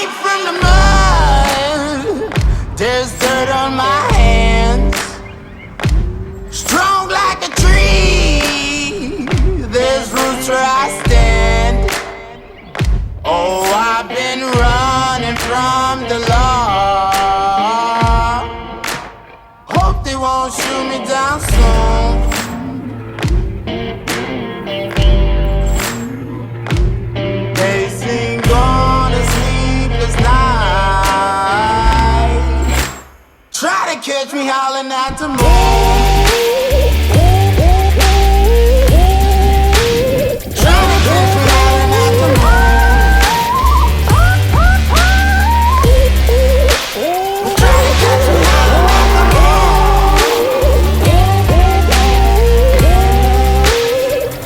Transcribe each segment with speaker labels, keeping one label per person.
Speaker 1: made from the mud. There's dirt on my hands. Strong like a tree. There's roots where I stand. Oh, I've been running from the law. Hope they won't shoot me down soon. Try to catch me howling at the moon. Try to catch me howling at the moon. Try to catch me howling at the moon.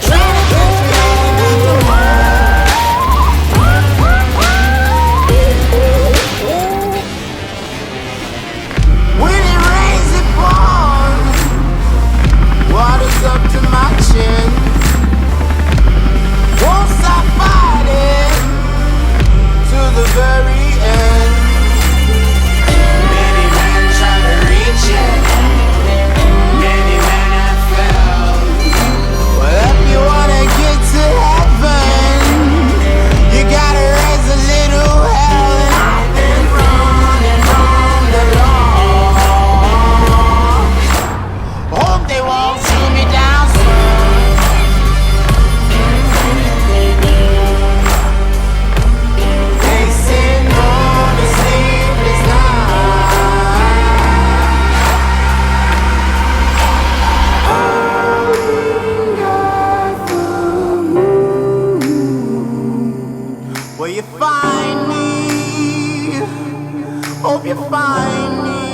Speaker 1: Try to catch me howling at the When it rains, it pours. Water's up to my chin. Won't stop fighting to the very end. Many men try to reach it. Many men have failed. Well, if you wanna get to heaven, you gotta raise a little hell. And I've been running from the law. Hope they won't shoot me down soon. Facing on a sleepless night. Will you find me? Hope you find me.